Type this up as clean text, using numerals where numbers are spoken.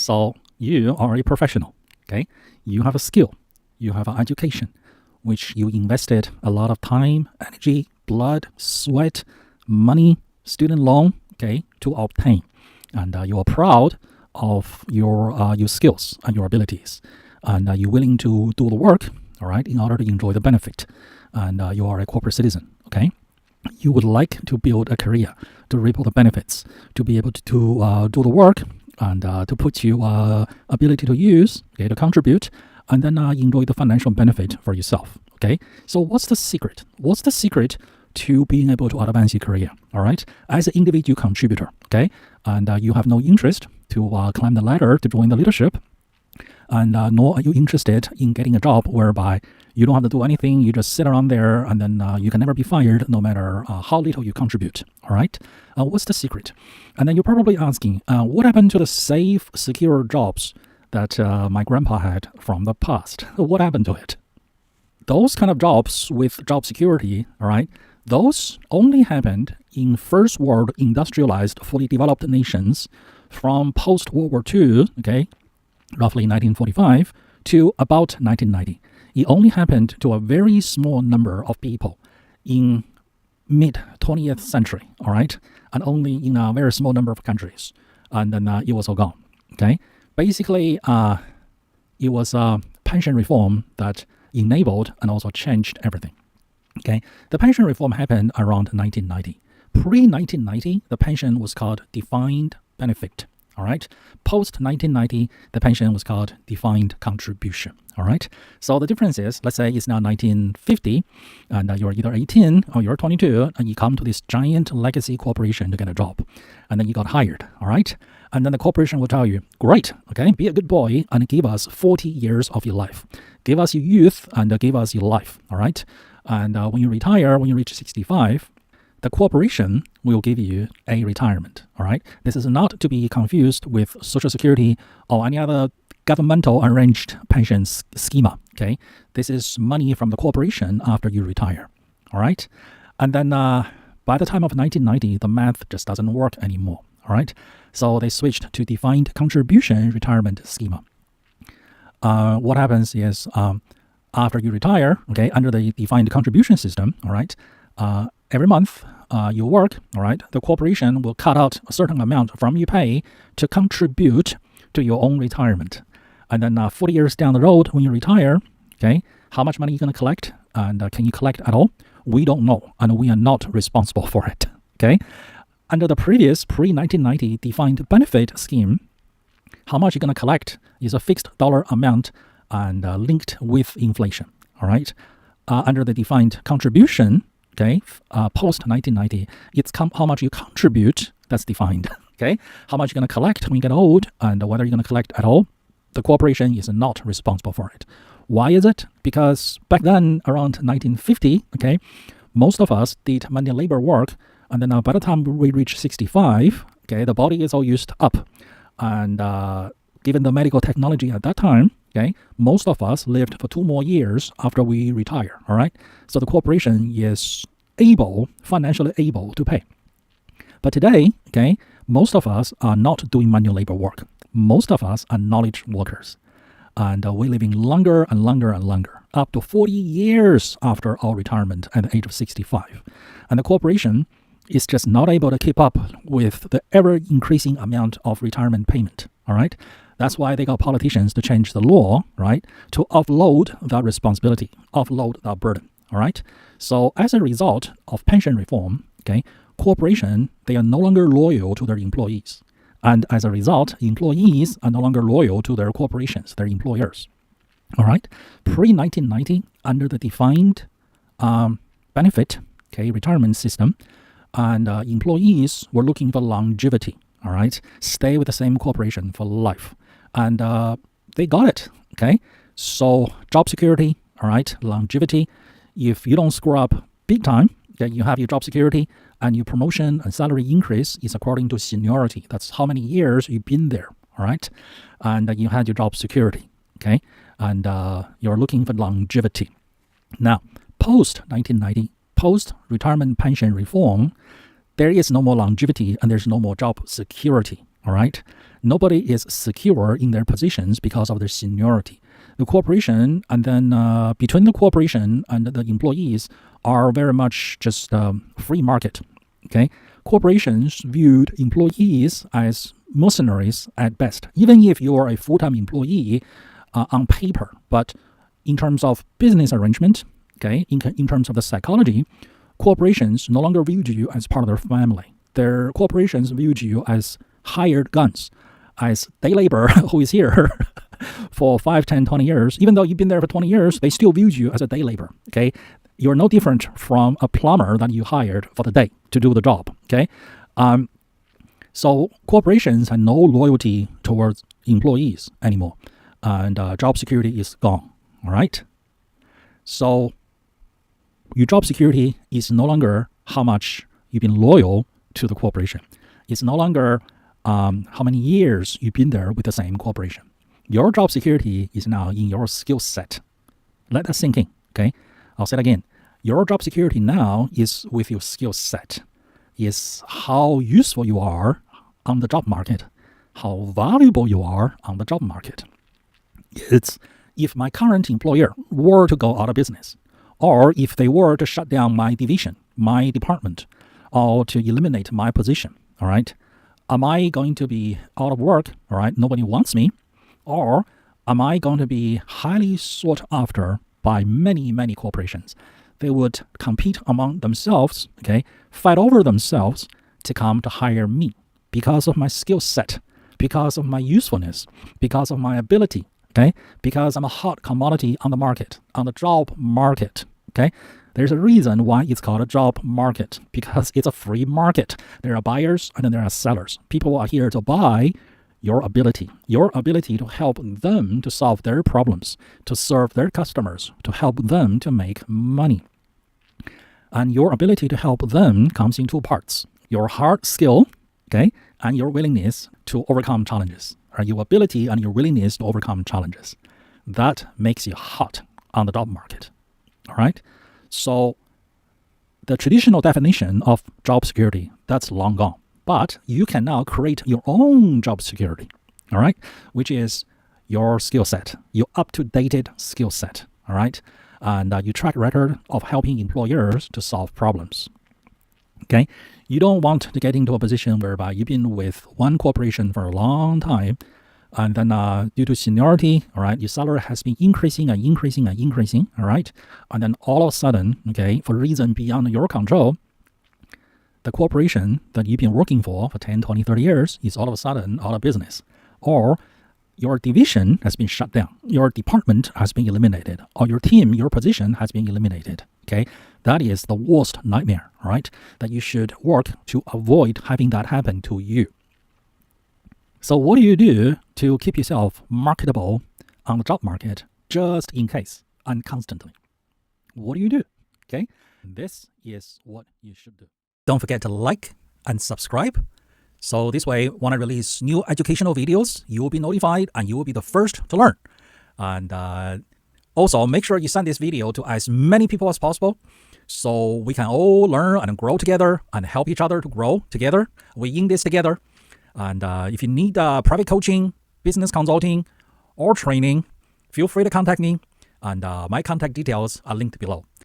So you are a professional, okay? You have a skill, you have an education, which you invested a lot of time, energy, blood, sweat, money, student loan, okay, to obtain. And you are proud of your skills and your abilities. And you're willing to do the work, all right, in order to enjoy the benefit. And you are a corporate citizen, okay? You would like to build a career, to reap all the benefits, to be able to do the work, and to put your ability to use, okay, to contribute, and then enjoy the financial benefit for yourself, okay? So what's the secret? What's the secret to being able to advance your career, all right? As an individual contributor, okay? And you have no interest to climb the ladder to join the leadership, and nor are you interested in getting a job whereby you don't have to do anything, you just sit around there, and then you can never be fired no matter how little you contribute, all right? What's the secret? And then you're probably asking, what happened to the safe, secure jobs that my grandpa had from the past? What happened to it? Those kind of jobs with job security, all right, those only happened in first world industrialized, fully developed nations from post-World War II, okay, roughly 1945 to about 1990. It only happened to a very small number of people in mid-20th century, all right? And only in a very small number of countries. And then it was all gone, okay? Basically, it was a pension reform that enabled and also changed everything, okay? The pension reform happened around 1990. Pre-1990, the pension was called defined benefit. All right. Post 1990, the pension was called defined contribution. All right. So the difference is, let's say it's now 1950, and you're either 18 or you're 22, and you come to this giant legacy corporation to get a job, and then you got hired. All right. And then the corporation will tell you, great, okay, be a good boy and give us 40 years of your life. Give us your youth and give us your life. All right. And when you retire, when you reach 65, the corporation will give you a retirement, all right? This is not to be confused with Social Security or any other governmental arranged pension schema, okay? This is money from the corporation after you retire, all right? And then by the time of 1990, the math just doesn't work anymore, all right? So they switched to defined contribution retirement schema. What happens is after you retire, okay, under the defined contribution system, all right, every month you work, all right, the corporation will cut out a certain amount from your pay to contribute to your own retirement. And then 40 years down the road, when you retire, okay, how much money are you going to collect? And can you collect at all? We don't know, and we are not responsible for it, okay? Under the previous pre-1990 defined benefit scheme, how much you're going to collect is a fixed dollar amount and linked with inflation, all right? Under the defined contribution, okay, post 1990, it's how much you contribute that's defined, okay? How much you're going to collect when you get old and whether you're going to collect at all, the corporation is not responsible for it. Why is it? Because back then, around 1950, okay, most of us did manual labor work, and then by the time we reach 65, okay, the body is all used up. And given the medical technology at that time, okay, most of us lived for 2 more years after we retire, all right? So the corporation is financially able to pay. But today, okay, most of us are not doing manual labor work. Most of us are knowledge workers. And we're living longer and longer and longer, up to 40 years after our retirement at the age of 65. And the corporation is just not able to keep up with the ever-increasing amount of retirement payment, all right? That's why they got politicians to change the law, right, to offload that responsibility, offload that burden, all right? So as a result of pension reform, okay, corporation, they are no longer loyal to their employees. And as a result, employees are no longer loyal to their corporations, their employers, all right? Pre-1990, under the defined benefit, okay, retirement system, and employees were looking for longevity, all right? Stay with the same corporation for life. And they got it, okay? So job security, all right, longevity. If you don't screw up big time, okay, you have your job security and your promotion and salary increase is according to seniority. That's how many years you've been there, all right? And you had your job security, okay? And you're looking for longevity. Now, post-1990, post-retirement pension reform, there is no more longevity and there's no more job security, All right. Nobody is secure in their positions because of their seniority. The corporation and then between the corporation and the employees are very much just free market. Okay. Corporations viewed employees as mercenaries at best, even if you are a full-time employee on paper. But in terms of business arrangement, okay, in terms of the psychology, corporations no longer viewed you as part of their family. Their corporations viewed you as hired guns, as day labor who is here for 5, 10, 20 years. Even though you've been there for 20 years, they still viewed you as a day labor, okay? You're no different from a plumber that you hired for the day to do the job, okay? So corporations have no loyalty towards employees anymore, and job security is gone, all right? So your job security is no longer how much you've been loyal to the corporation. It's no longer how many years you've been there with the same corporation. Your job security is now in your skill set. Let that sink in, okay? I'll say it again. Your job security now is with your skill set. Is how useful you are on the job market, how valuable you are on the job market. It's if my current employer were to go out of business, or if they were to shut down my division, my department, or to eliminate my position, all right? Am I going to be out of work, all right? Nobody wants me. Or am I going to be highly sought after by many, many corporations? They would compete among themselves, okay, fight over themselves to come to hire me because of my skill set, because of my usefulness, because of my ability, okay, because I'm a hot commodity on the market, on the job market, okay? There's a reason why it's called a job market, because it's a free market. There are buyers and then there are sellers. People are here to buy your ability to help them to solve their problems, to serve their customers, to help them to make money. And your ability to help them comes in two parts: your hard skill, okay, and your willingness to overcome challenges, or your ability and your willingness to overcome challenges. That makes you hot on the job market, all right? So the traditional definition of job security, that's long gone. But you can now create your own job security, all right, which is your skill set, your up-to-date skill set, all right, and your track record of helping employers to solve problems, okay? You don't want to get into a position whereby you've been with one corporation for a long time, and then due to seniority, all right, your salary has been increasing, all right, and then all of a sudden, okay, for a reason beyond your control, the corporation that you've been working for 10, 20, 30 years is all of a sudden out of business. Or your division has been shut down. Your department has been eliminated. Or your team, your position has been eliminated. Okay? That is the worst nightmare, right? That you should work to avoid having that happen to you. So what do you do to keep yourself marketable on the job market just in case and constantly? What do you do? Okay? This is what you should do. Don't forget to like and subscribe. So this way, when I release new educational videos, you will be notified and you will be the first to learn. And also, make sure you send this video to as many people as possible so we can all learn and grow together and help each other to grow together. We're in this together. And if you need private coaching, business consulting, or training, feel free to contact me. And my contact details are linked below.